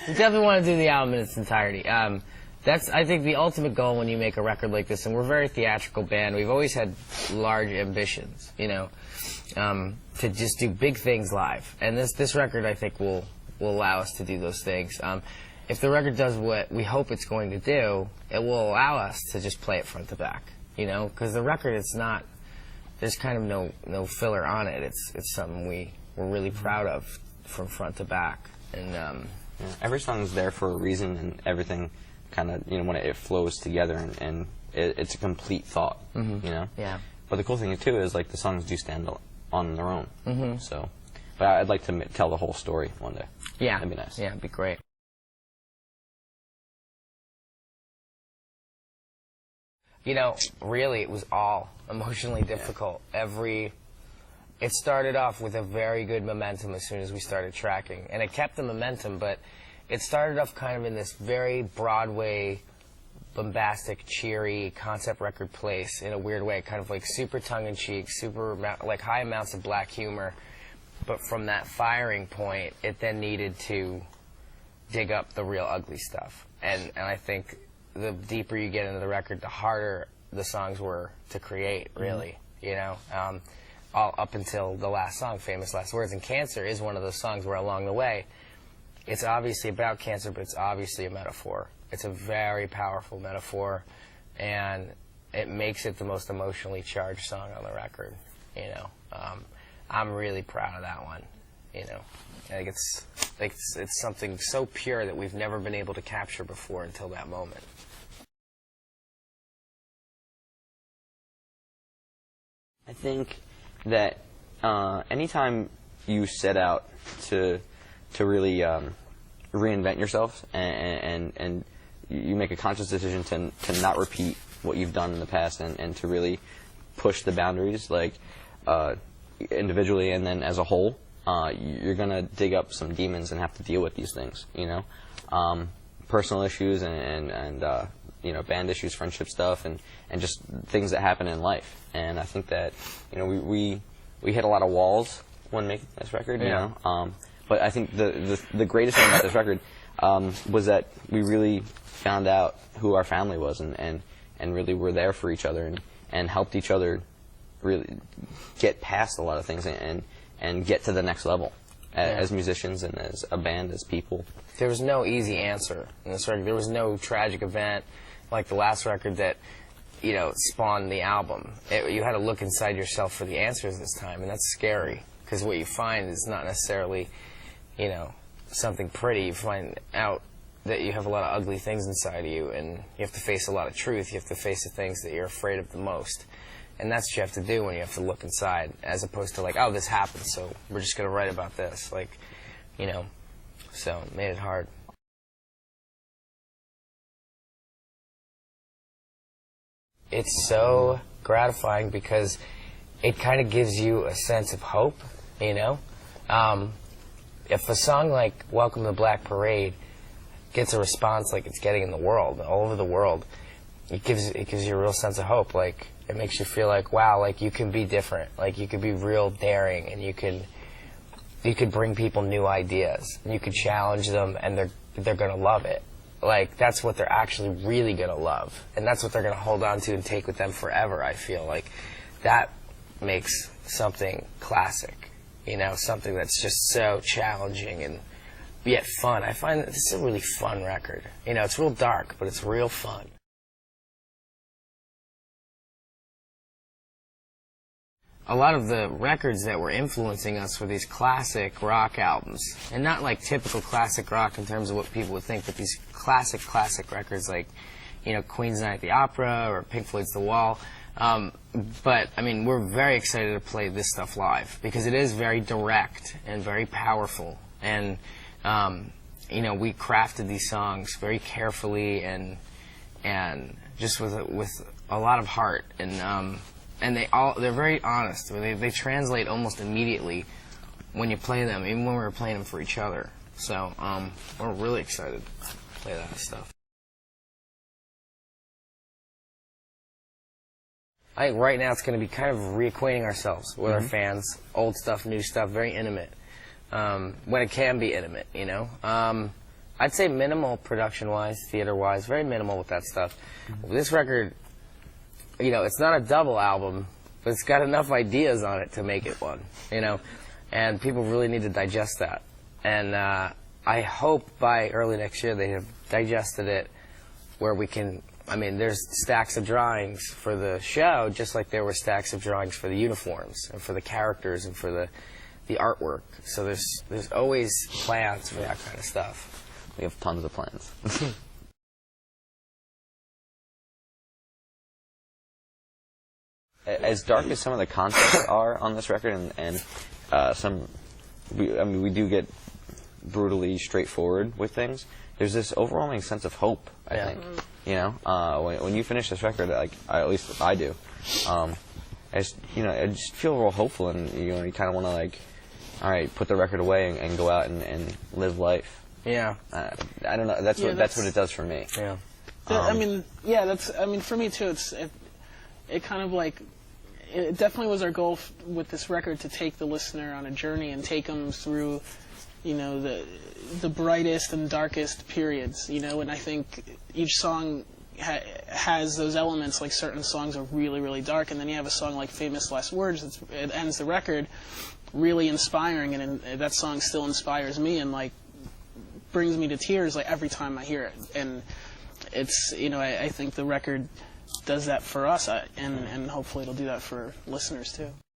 We definitely want to do the album in its entirety. That's, I think, the ultimate goal when you make a record like this, and we're a very theatrical band. We've always had large ambitions, you know, to just do big things live. And this record, I think, will allow us to do those things. If the record does what we hope it's going to do, it will allow us to just play it front to back, you know, because the record, it's not, there's kind of no filler on it. It's something we're really proud of from front to back. And yeah, every song is there for a reason, and everything kind of, you know, when it flows together, and it's a complete thought, you know? Yeah. But the cool thing, too, is, like, the songs do stand on their own. So, but I'd like to tell the whole story one day. Yeah. That'd be nice. Yeah, it'd be great. You know, really, it was all emotionally difficult. It started off with a very good momentum as soon as we started tracking. And it kept the momentum, but it started off kind of in this very Broadway, bombastic, cheery concept record place in a weird way, kind of like super tongue-in-cheek, super, like, high amounts of black humor. But from that firing point, it then needed to dig up the real ugly stuff. And I think the deeper you get into the record, the harder the songs were to create, really, you know? All up until the last song, Famous Last Words. And Cancer is one of those songs where along the way, it's obviously about cancer, but it's obviously a metaphor. It's a very powerful metaphor, and it makes it the most emotionally charged song on the record, you know? I'm really proud of that one, you know? I think it's something so pure that we've never been able to capture before until that moment. I think that anytime you set out to really reinvent yourself, and you make a conscious decision to not repeat what you've done in the past, and to really push the boundaries, like individually and then as a whole, you're gonna dig up some demons and have to deal with these things, you know, personal issues and you know, band issues, friendship stuff, and just things that happen in life. And I think that, you know, we hit a lot of walls when making this record, you know. But I think the greatest thing about this record was that we really found out who our family was, and really were there for each other, and helped each other really get past a lot of things, and get to the next level as musicians and as a band, as people. There was no easy answer in this record. There was no tragic event like the last record that, you know, spawned the album. You had to look inside yourself for the answers this time, and that's scary, because what you find is not necessarily, you know, something pretty. You find out that you have a lot of ugly things inside of you, and you have to face a lot of truth. You have to face the things that you're afraid of the most. And that's what you have to do when you have to look inside, as opposed to like, oh, this happened, so we're just going to write about this. Like, you know, so it made it hard. It's so gratifying because it kind of gives you a sense of hope, you know? If a song like Welcome to Black Parade gets a response like it's getting in the world, all over the world, it gives you a real sense of hope. Like, it makes you feel like, wow, like you can be different, like you could be real daring, and you could bring people new ideas, and you could challenge them, and they're gonna love it. Like, that's what they're actually really gonna love, and that's what they're gonna hold on to and take with them forever. I feel like that makes something classic, you know, something that's just so challenging and yet fun. I find that this is a really fun record. You know, it's real dark, but it's real fun. A lot of the records that were influencing us were these classic rock albums. And not like typical classic rock in terms of what people would think, but these classic records like, you know, Queen's Night at the Opera or Pink Floyd's The Wall. But, I mean, we're very excited to play this stuff live because it is very direct and very powerful. And, you know, we crafted these songs very carefully and just with a lot of heart. And they're very honest. I mean, they translate almost immediately when you play them, even when we were playing them for each other. So we're really excited to play that stuff. I think right now it's going to be kind of reacquainting ourselves with our fans, old stuff, new stuff, very intimate. When it can be intimate, you know. I'd say minimal production-wise, theater-wise, very minimal with that stuff. This record, you know, it's not a double album, but it's got enough ideas on it to make it one, you know, and people really need to digest that. And I hope by early next year they have digested it where we can, I mean, there's stacks of drawings for the show, just like there were stacks of drawings for the uniforms and for the characters and for the artwork. So there's always plans for that kind of stuff. We have tons of plans. As dark as some of the concepts are on this record, and we do get brutally straightforward with things, there's this overwhelming sense of hope, I think. You know, when you finish this record, like at least I do, I just feel real hopeful, and you kind of want to, like, all right, put the record away and go out and live life. Yeah. I don't know. That's what it does for me. Yeah. I mean, for me too. It kind of like, it definitely was our goal with this record to take the listener on a journey and take them through, you know, the brightest and darkest periods. You know, and I think each song has those elements. Like certain songs are really, really dark, and then you have a song like "Famous Last Words." It ends the record really inspiring, and that song still inspires me and like brings me to tears like every time I hear it. And it's, you know, I think the record does that for us, and hopefully it'll do that for listeners too.